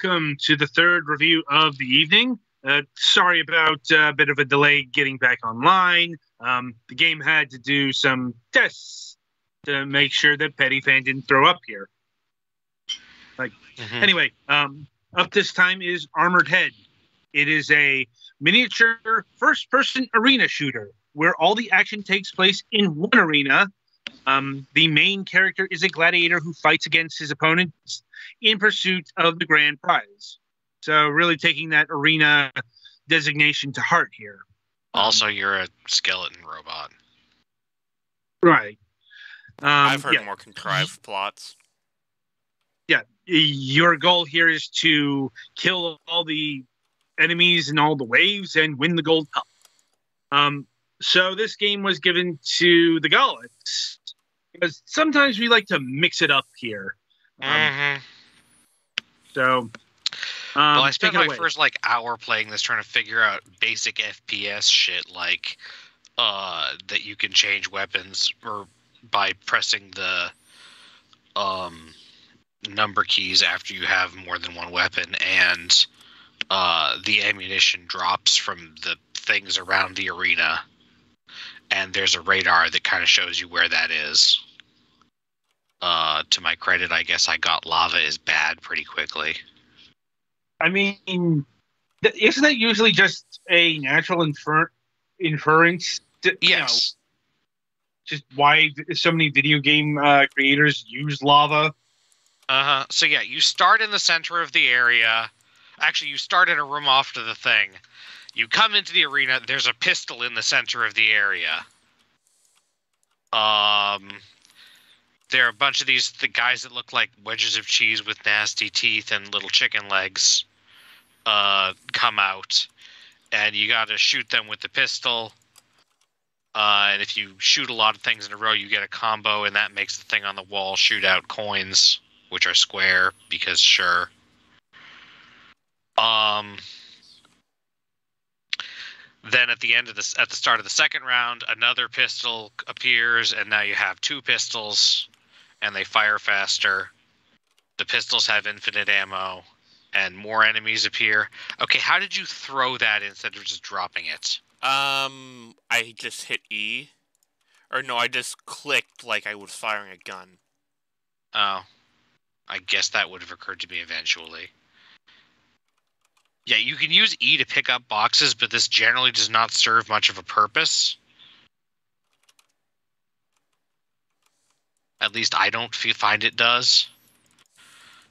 welcome to the third review of the evening. Sorry about a bit of a delay getting back online. The game had to do some tests to make sure that Petty Fan didn't throw up here. Anyway, up this time is Armored Head. It is a miniature first-person arena shooter where all the action takes place in one arena. The main character is a gladiator who fights against his opponents in pursuit of the grand prize. So really taking that arena designation to heart here. Also, you're a skeleton robot. Right. I've heard more contrived plots. Yeah. Your goal here is to kill all the enemies and all the waves and win the gold cup. So this game was given to the Gaulists because sometimes we like to mix it up here. So, well, I spent my first hour playing this, trying to figure out basic FPS shit, like that you can change weapons or by pressing the number keys after you have more than one weapon, and the ammunition drops from the things around the arena, and there's a radar that kind of shows you where that is. To my credit, I guess I got lava is bad pretty quickly. I mean, isn't that usually just a natural inference? Yes. Just why so many video game creators use lava. So yeah, you start in the center of the area. Actually, you start in a room off to the thing. You come into the arena. There's a pistol in the center of the area. There are a bunch of the guys that look like wedges of cheese with nasty teeth and little chicken legs come out, and you got to shoot them with the pistol. And if you shoot a lot of things in a row, you get a combo, and that makes the thing on the wall shoot out coins, which are square because sure. Then at the start of the second round, another pistol appears, and now you have two pistols, and they fire faster. The pistols have infinite ammo, and more enemies appear. Okay, how did you throw that instead of just dropping it? I just hit E. Or no, I just clicked like I was firing a gun. Oh. I guess that would have occurred to me eventually. Yeah, you can use E to pick up boxes, but this generally does not serve much of a purpose. At least I don't find it does.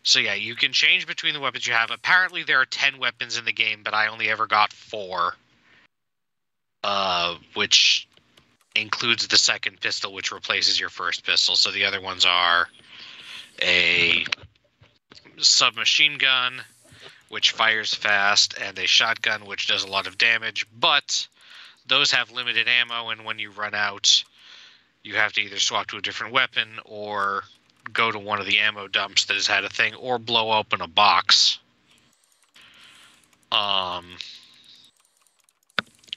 So yeah, you can change between the weapons you have. Apparently there are 10 weapons in the game, but I only ever got 4. Which includes the second pistol, which replaces your first pistol. So the other ones are a submachine gun, which fires fast, and a shotgun, which does a lot of damage. But those have limited ammo, and when you run out, you have to either swap to a different weapon or go to one of the ammo dumps that has had a thing, or blow open a box.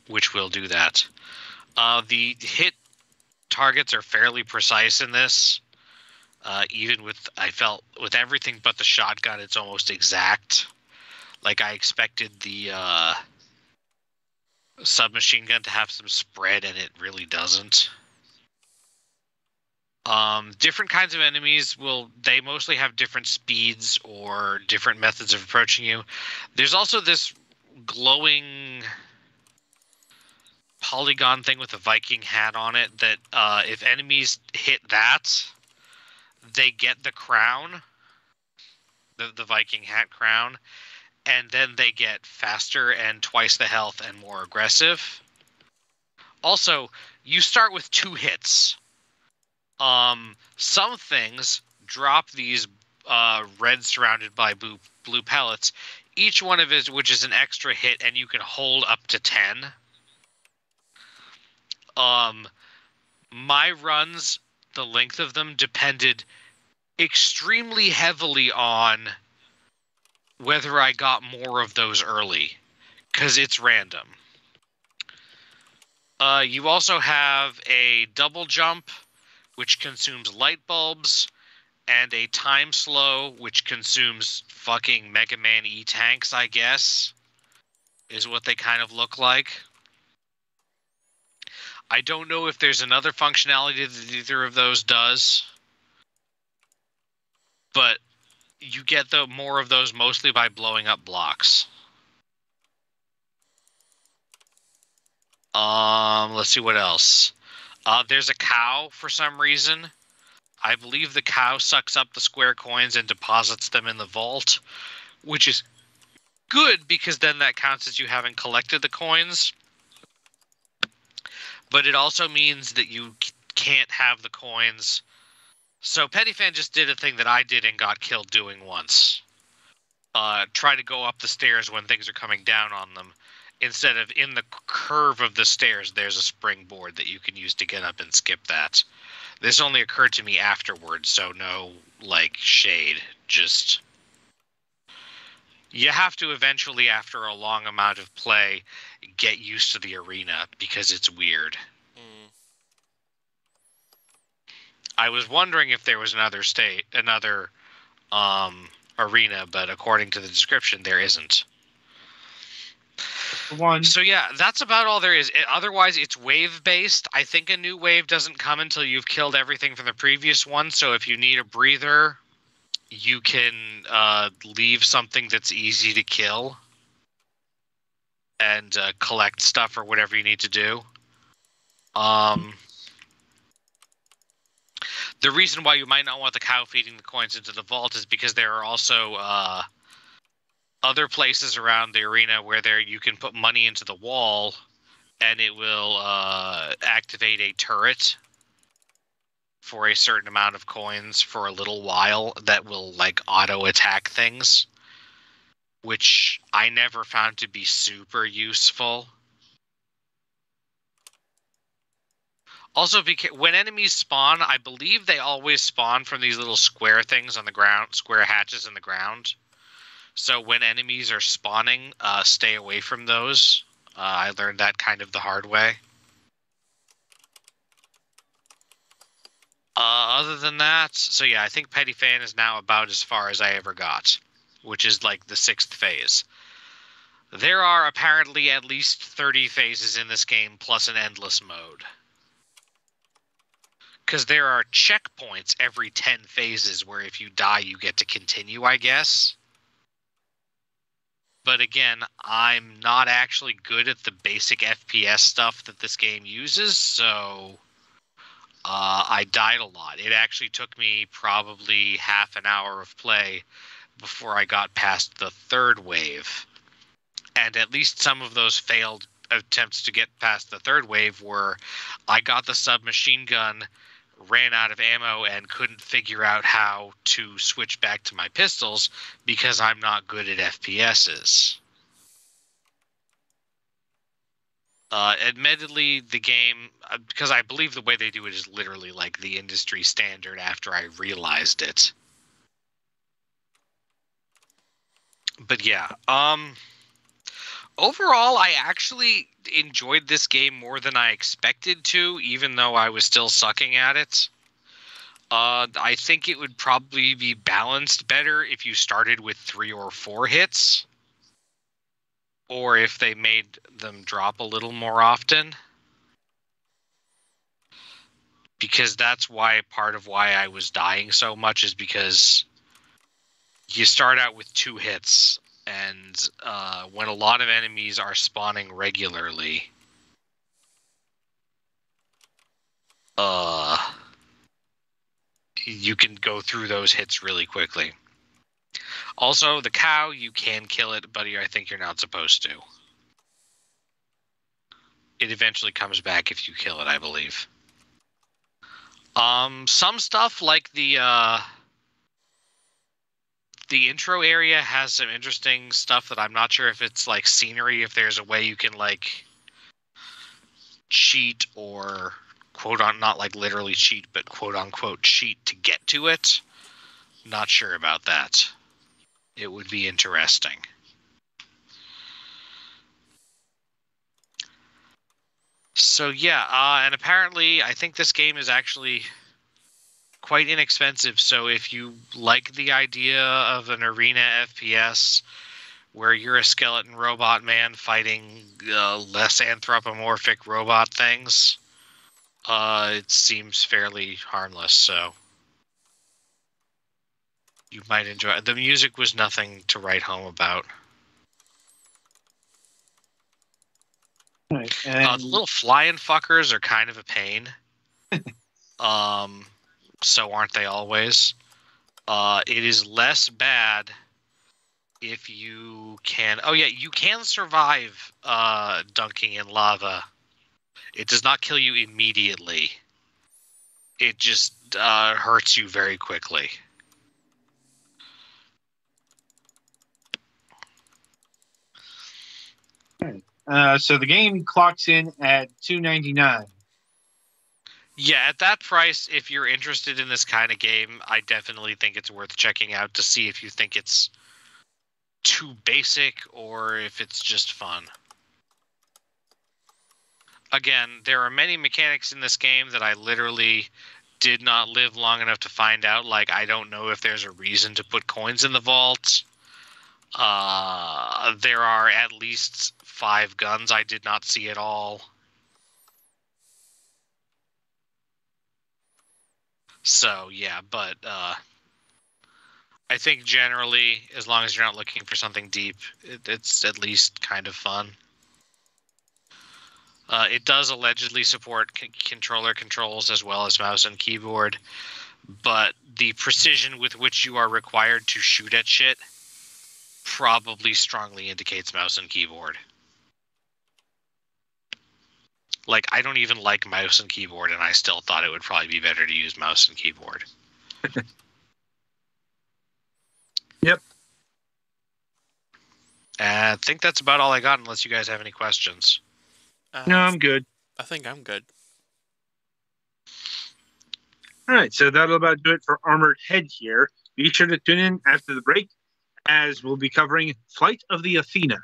Which will do that. The hit targets are fairly precise in this. Even with everything but the shotgun, it's almost exact. Like I expected the submachine gun to have some spread, and it really doesn't. Different kinds of enemies they mostly have different speeds or different methods of approaching you. There's also this glowing polygon thing with a Viking hat on it that if enemies hit that, they get the crown, the Viking hat crown, and then they get faster and twice the health and more aggressive. Also, you start with 2 hits. Some things drop these red surrounded by blue pellets, each one of which is an extra hit, and you can hold up to 10. My runs, the length of them depended extremely heavily on whether I got more of those early, because it's random. You also have a double jump, which consumes light bulbs, and a time slow, which consumes fucking Mega Man E-tanks, I guess, is what they kind of look like. I don't know if there's another functionality that either of those does, but you get more of those mostly by blowing up blocks. Let's see what else. There's a cow for some reason. I believe the cow sucks up the square coins and deposits them in the vault, which is good because then that counts as you having collected the coins. But it also means that you can't have the coins. So Pettyfan just did a thing that I did and got killed doing once. Try to go up the stairs when things are coming down on them. Instead of in the curve of the stairs, there's a springboard that you can use to get up and skip that. This only occurred to me afterwards, so no, like, shade. Just... You have to eventually, after a long amount of play, get used to the arena, because it's weird. I was wondering if there was another arena, but according to the description, there isn't. One. So yeah, that's about all there is. Otherwise, it's wave-based. I think a new wave doesn't come until you've killed everything from the previous one, so if you need a breather, you can leave something that's easy to kill and collect stuff or whatever you need to do. The reason why you might not want the cow feeding the coins into the vault is because there are also other places around the arena where you can put money into the wall and it will activate a turret for a certain amount of coins for a little while that will like auto attack things, which I never found to be super useful. Also, when enemies spawn, I believe they always spawn from these little square things on the ground, square hatches in the ground. So when enemies are spawning, stay away from those. I learned that kind of the hard way. Other than that, so yeah, I think Pettyfan is now about as far as I ever got, which is like the 6th phase. There are apparently at least 30 phases in this game, plus an endless mode. Because there are checkpoints every 10 phases where if you die, you get to continue, I guess. But again, I'm not actually good at the basic FPS stuff that this game uses, so I died a lot. It actually took me probably half an hour of play before I got past the 3rd wave. And at least some of those failed attempts to get past the 3rd wave were I got the submachine gun, ran out of ammo, and couldn't figure out how to switch back to my pistols because I'm not good at FPSs. Admittedly, the game, because I believe the way they do it is literally like the industry standard after I realized it. But yeah, overall, I actually enjoyed this game more than I expected to, even though I was still sucking at it. I think it would probably be balanced better if you started with 3 or 4 hits, or if they made them drop a little more often. Because that's part of why I was dying so much is because you start out with 2 hits, and when a lot of enemies are spawning regularly, you can go through those hits really quickly. Also, the cow, you can kill it, but I think you're not supposed to. It eventually comes back if you kill it, I believe. Some stuff like the intro area has some interesting stuff that I'm not sure if it's like scenery, if there's a way you can like cheat or not like literally cheat, but quote unquote cheat to get to it. Not sure about that. It would be interesting. So yeah, and apparently I think this game is actually quite inexpensive. So if you like the idea of an arena FPS where you're a skeleton robot man fighting less anthropomorphic robot things, it seems fairly harmless. So you might enjoy it. The music was nothing to write home about. Right. And The little flying fuckers are kind of a pain. So aren't they always? It is less bad if you can. Oh yeah, you can survive dunking in lava. It does not kill you immediately. It just hurts you very quickly. so the game clocks in at $2.99. Yeah, at that price, if you're interested in this kind of game, I definitely think it's worth checking out to see if you think it's too basic or if it's just fun. Again, there are many mechanics in this game that I literally did not live long enough to find out. Like, I don't know if there's a reason to put coins in the vault. There are at least 5 guns I did not see at all. So, yeah, but I think generally, as long as you're not looking for something deep, it's at least kind of fun. It does allegedly support controller controls as well as mouse and keyboard, but the precision with which you are required to shoot at shit probably strongly indicates mouse and keyboard. Like, I don't even like mouse and keyboard, and I still thought it would probably be better to use mouse and keyboard. Yep. I think that's about all I got, unless you guys have any questions. No, I'm good. I think I'm good. All right, so that'll about do it for Armored Head here. Be sure to tune in after the break, as we'll be covering Flight of the Athena.